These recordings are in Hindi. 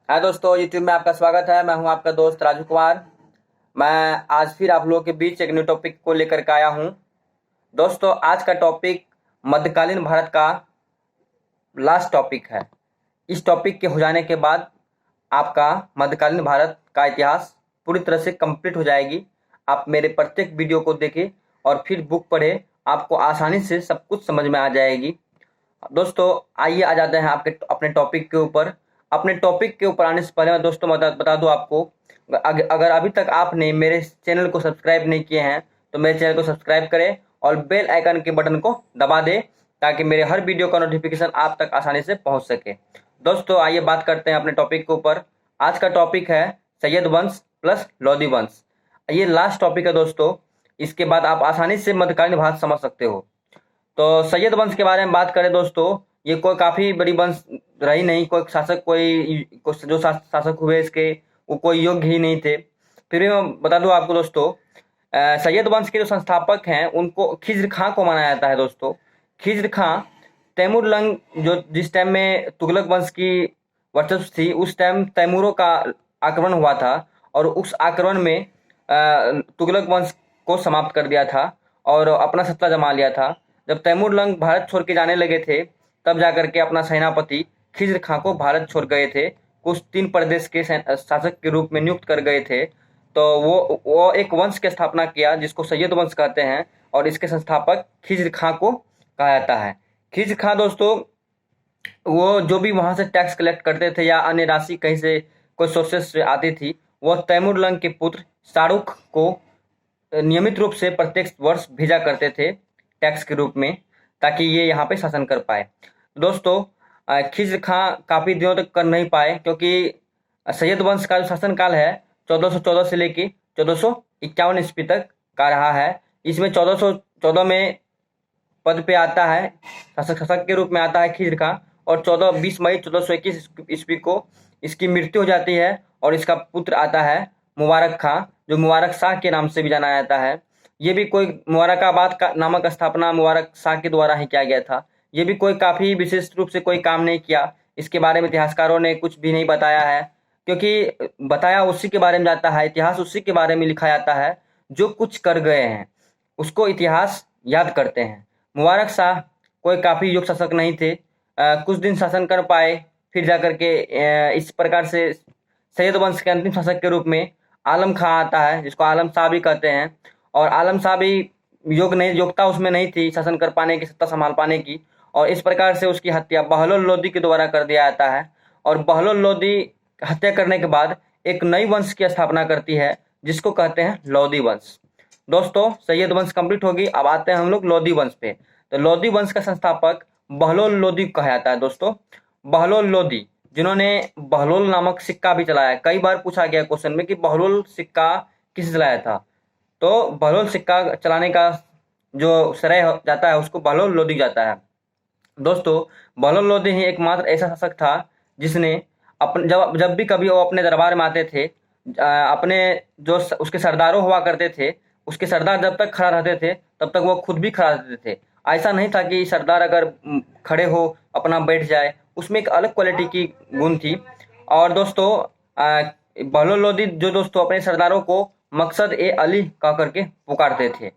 हाय दोस्तों, यूट्यूब में आपका स्वागत है। मैं हूं आपका दोस्त राजू कुमार। मैं आज फिर आप लोगों के बीच एक न्यू टॉपिक को लेकर के आया हूं। दोस्तों, आज का टॉपिक मध्यकालीन भारत का लास्ट टॉपिक है। इस टॉपिक के हो जाने के बाद आपका मध्यकालीन भारत का इतिहास पूरी तरह से कंप्लीट हो जाएगी। आप मेरे प्रत्येक वीडियो को देखें और फिर बुक पढ़े, आपको आसानी से सब कुछ समझ में आ जाएगी। दोस्तों, आइए आ जाते हैं आपके अपने टॉपिक के ऊपर। अपने टॉपिक के ऊपर आने से पहले मैं दोस्तों बता दूं आपको, अगर अभी तक आपने मेरे चैनल को सब्सक्राइब नहीं किए हैं तो मेरे चैनल को सब्सक्राइब करें और बेल आइकन के बटन को दबा दें ताकि मेरे हर वीडियो का नोटिफिकेशन आप तक आसानी से पहुंच सके। दोस्तों, आइए बात करते हैं अपने टॉपिक के ऊपर। आज का टॉपिक है सैयद वंश प्लस लोधी वंश। ये लास्ट टॉपिक है दोस्तों। इसके बाद आप आसानी से मध्यकालीन भारत समझ सकते हो। तो सैयद वंश के बारे में बात करें दोस्तों, ये कोई काफी बड़ी वंश रही नहीं। कोई शासक जो शासक हुए इसके, वो कोई योग्य ही नहीं थे। फिर भी मैं बता दूं आपको दोस्तों, सैयद वंश के जो संस्थापक हैं उनको खिज्र खां को माना जाता है दोस्तों। खिज्र खां तैमूर लंग जो जिस टाइम में तुगलक वंश की वर्चस्व थी, उस टाइम तैमूरों का आक्रमण हुआ था और उस आक्रमण में तुगलक वंश को समाप्त कर दिया था और अपना सत्ता जमा लिया था। जब तैमूर लंग भारत छोड़ के जाने लगे थे, तब जाकर के अपना सेनापति खिज्र खां को भारत छोड़ गए थे। कुछ 3 प्रदेश के शासक के रूप में नियुक्त कर गए थे। तो वो एक वंश की स्थापना किया जिसको सैयद वंश कहते हैं और इसके संस्थापक खिज्र खां को कहा जाता है। खिज्र खां दोस्तों, वो जो भी वहां से टैक्स कलेक्ट करते थे या अन्य राशि कहीं से कोई सोर्सेस से आती थी, वो तैमूर लंग के पुत्र शाहरुख को नियमित रूप से प्रत्येक वर्ष भेजा करते थे टैक्स के रूप में, ताकि ये यहाँ पे शासन कर पाए। दोस्तों, खिज्र खां काफी दिनों तक कर नहीं पाए क्योंकि सैयद वंश का जो शासनकाल है 1414 से लेके 1451 ईस्वी तक का रहा है। इसमें 1414 में पद पे आता है, शासक के रूप में आता है खिज्र खां, और 20 मई 1421 ईस्वी को इसकी मृत्यु हो जाती है और इसका पुत्र आता है मुबारक खां, जो मुबारक शाह के नाम से भी जाना जाता है। ये भी कोई मुबारकाबाद का नामक स्थापना मुबारक शाह के द्वारा ही किया गया था। ये भी कोई काफी विशेष रूप से कोई काम नहीं किया। इसके बारे में इतिहासकारों ने कुछ भी नहीं बताया है, क्योंकि बताया उसी के बारे में जाता है, इतिहास उसी के बारे में लिखा जाता है जो कुछ कर गए हैं, उसको इतिहास याद करते हैं। मुबारक शाह कोई काफी योग्य शासक नहीं थे। कुछ दिन शासन कर पाए, फिर जाकर के इस प्रकार से सैयद वंश के अंतिम शासक के रूप में आलम खां आता है, जिसको आलम शाह भी कहते हैं। और आलम शाह भी योग्यता उसमें नहीं थी शासन कर पाने की, सत्ता संभाल पाने की, और इस प्रकार से उसकी हत्या बहलोल लोदी के द्वारा कर दिया जाता है। और बहलोल लोदी हत्या करने के बाद एक नई वंश की स्थापना करती है जिसको कहते हैं लोदी वंश। दोस्तों, सैयद वंश कंप्लीट होगी, अब आते हैं हम लोग लोदी वंश पे। तो लोदी वंश का संस्थापक बहलोल लोदी कहा जाता है दोस्तों। बहलोल लोदी, जिन्होंने बहलोल नामक सिक्का भी चलाया। कई बार पूछा गया क्वेश्चन में कि बहलोल सिक्का किसने चलाया था, तो बहलोल सिक्का चलाने का जो श्रेय जाता है उसको बहलोल लोदी जाता है। दोस्तों, बहलोल लोदी ही एकमात्र ऐसा शासक था जिसने अपने जब जब भी कभी वो अपने दरबार में आते थे, अपने जो उसके सरदारों हुआ करते थे, उसके सरदार जब तक खड़ा रहते थे तब तक वो खुद भी खड़ा रहते थे। ऐसा नहीं था कि सरदार अगर खड़े हो अपना बैठ जाए, उसमें एक अलग क्वालिटी की गुण थी। और दोस्तों, बहलोल लोदी जो दोस्तों अपने सरदारों को मकसद ए अली कह करके पुकारते थे।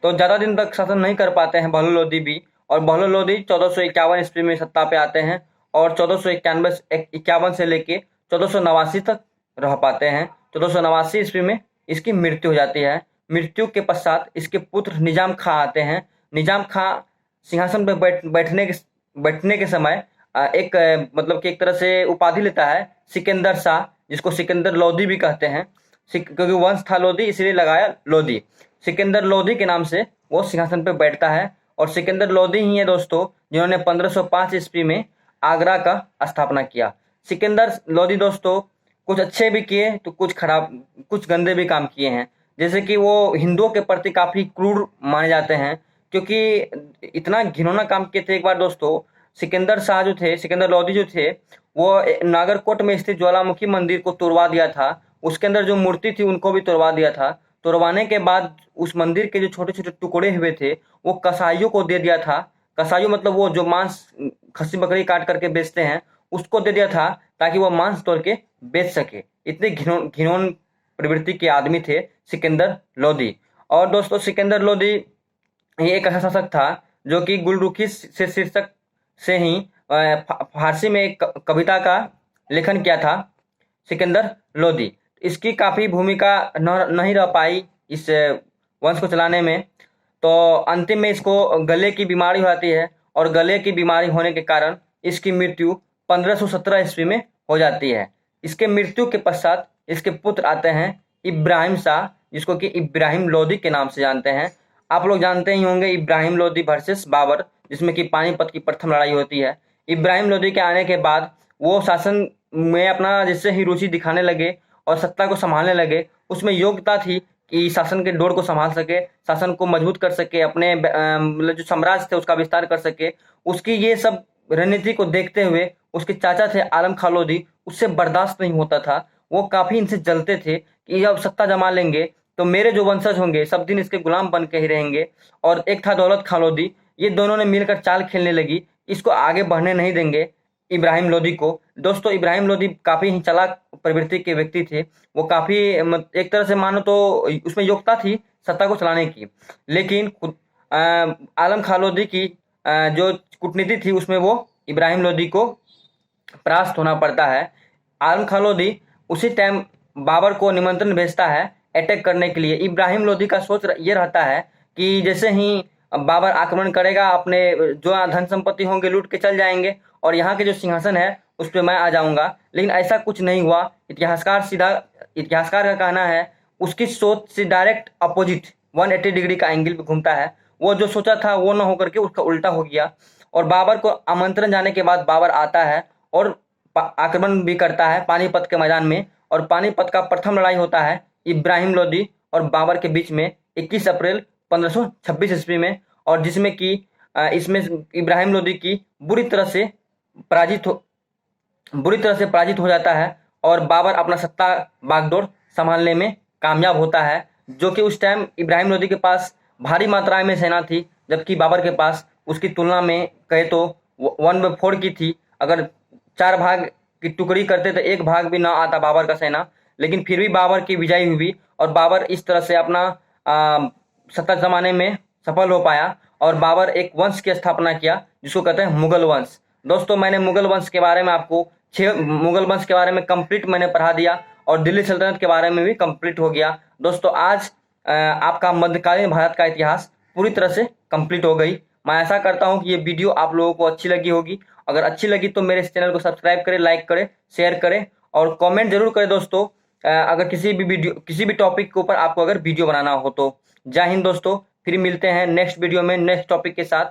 तो ज्यादा दिन तक शासन नहीं कर पाते हैं बहलोल लोदी भी, और बहलोल लोदी 1451 ईस्वी में सत्ता पे आते हैं और 1491 से लेके 1489 तक रह पाते हैं। 1489 ईस्वी में इसकी मृत्यु हो जाती है। मृत्यु के पश्चात इसके पुत्र निजाम खां आते हैं। निजाम खां सिंहासन पर बैठने के समय मतलब कि एक तरह से उपाधि लेता है सिकंदर शाह, जिसको सिकंदर लोदी भी कहते हैं। क्योंकि वंश था लोदी इसलिए लगाया लोदी। सिकंदर लोदी के नाम से वो सिंहासन पर बैठता है, और सिकंदर लोदी ही है दोस्तों जिन्होंने 1505 ईस्वी में आगरा का स्थापना किया। सिकंदर लोदी दोस्तों कुछ अच्छे भी किए तो कुछ खराब, कुछ गंदे भी काम किए हैं। जैसे कि वो हिंदुओं के प्रति काफी क्रूर माने जाते हैं, क्योंकि इतना घिनौना काम किए थे। एक बार दोस्तों सिकंदर शाह जो थे, सिकंदर लोदी जो थे, वो नागरकोट में स्थित ज्वालामुखी मंदिर को तोड़वा दिया था। उसके अंदर जो मूर्ति थी उनको भी तोड़वा दिया था। तोड़वाने के बाद उस मंदिर के जो छोटे छोटे टुकड़े हुए थे वो कसाईयों को दे दिया था। कसाईयों मतलब वो जो मांस खस्सी बकरी काट करके बेचते हैं, उसको दे दिया था ताकि वो मांस तोड़ के बेच सके। इतने घिनौन प्रवृत्ति के आदमी थे सिकंदर लोदी। और दोस्तों सिकंदर लोदी ये एक ऐसा शासक था जो कि गुलरुखी से शीर्षक से ही फारसी में एक कविता का लेखन किया था सिकंदर लोदी। इसकी काफी भूमिका नहीं रह पाई इस वंश को चलाने में, तो अंतिम में इसको गले की बीमारी हो जाती है और गले की बीमारी होने के कारण इसकी मृत्यु 1517 ईस्वी में हो जाती है। इसके मृत्यु के पश्चात इसके पुत्र आते हैं इब्राहिम शाह, जिसको कि इब्राहिम लोदी के नाम से जानते हैं। आप लोग जानते ही होंगे इब्राहिम लोदी वर्सेस बाबर, जिसमें कि पानीपत की प्रथम लड़ाई होती है। इब्राहिम लोदी के आने के बाद वो शासन में अपना जिससे ही रुचि दिखाने लगे और सत्ता को संभालने लगे। उसमें योग्यता थी कि शासन के डोर को संभाल सके, शासन को मजबूत कर सके, अपने मतलब जो साम्राज्य थे उसका विस्तार कर सके। उसकी ये सब रणनीति को देखते हुए उसके चाचा थे आलम खां लोदी, उससे बर्दाश्त नहीं होता था। वो काफी इनसे जलते थे कि अब सत्ता जमा लेंगे तो मेरे जो वंशज होंगे सब दिन इसके गुलाम बन के ही रहेंगे। और एक था दौलत खां लोदी, ये दोनों ने मिलकर चाल खेलने लगी, इसको आगे बढ़ने नहीं देंगे इब्राहिम लोदी को। दोस्तों इब्राहिम लोदी काफी ही चालाक प्रवृत्ति के व्यक्ति थे। वो काफी एक तरह से मानो तो उसमें योग्यता थी सत्ता को चलाने की, लेकिन आलम खां लोदी की जो कूटनीति थी उसमें वो इब्राहिम लोदी को परास्त होना पड़ता है। आलम खां लोदी उसी टाइम बाबर को निमंत्रण भेजता है अटैक करने के लिए। इब्राहिम लोदी का सोच ये रहता है कि जैसे ही बाबर आक्रमण करेगा अपने जो धन संपत्ति होंगे लूट के चल जाएंगे और यहाँ के जो सिंहासन है उस पर मैं आ जाऊंगा। लेकिन ऐसा कुछ नहीं हुआ। इतिहासकार का कहना है उसकी सोच से डायरेक्ट अपोजिट 180 डिग्री का एंगल पे घूमता है। वो जो सोचा था वो न होकर के उसका उल्टा हो गया। और बाबर को आमंत्रण जाने के बाद बाबर आता है और आक्रमण भी करता है पानीपत के मैदान में। और पानीपत का प्रथम लड़ाई होता है इब्राहिम लोदी और बाबर के बीच में 21 अप्रैल 1526 ईस्वी में, और जिसमें कि इसमें इब्राहिम लोदी की बुरी तरह से पराजित हो जाता है और बाबर अपना सत्ता बागडोर संभालने में कामयाब होता है। जो कि उस टाइम इब्राहिम लोदी के पास भारी मात्रा में सेना थी, जबकि बाबर के पास उसकी तुलना में कहे तो 1/4 की थी। अगर 4 भाग की टुकड़ी करते तो 1 भाग भी ना आता बाबर का सेना, लेकिन फिर भी बाबर की विजय हुई और बाबर इस तरह से अपना सत्ता जमाने में सफल हो पाया। और बाबर एक वंश की स्थापना किया जिसको कहते हैं मुगल वंश। दोस्तों मैंने मुगल वंश के बारे में आपको 6 मुगल वंश के बारे में कंप्लीट मैंने पढ़ा दिया और दिल्ली सल्तनत के बारे में भी कंप्लीट हो गया। दोस्तों आज आपका मध्यकालीन भारत का इतिहास पूरी तरह से कंप्लीट हो गई। मैं ऐसा करता हूं कि ये वीडियो आप लोगों को अच्छी लगी होगी। अगर अच्छी लगी तो मेरे इस चैनल को सब्सक्राइब करें, लाइक करें, शेयर करें और कमेंट जरूर करें दोस्तों, अगर किसी भी टॉपिक के ऊपर आपको अगर वीडियो बनाना हो तो। जय हिंद दोस्तों, फिर मिलते हैं नेक्स्ट वीडियो में नेक्स्ट टॉपिक के साथ।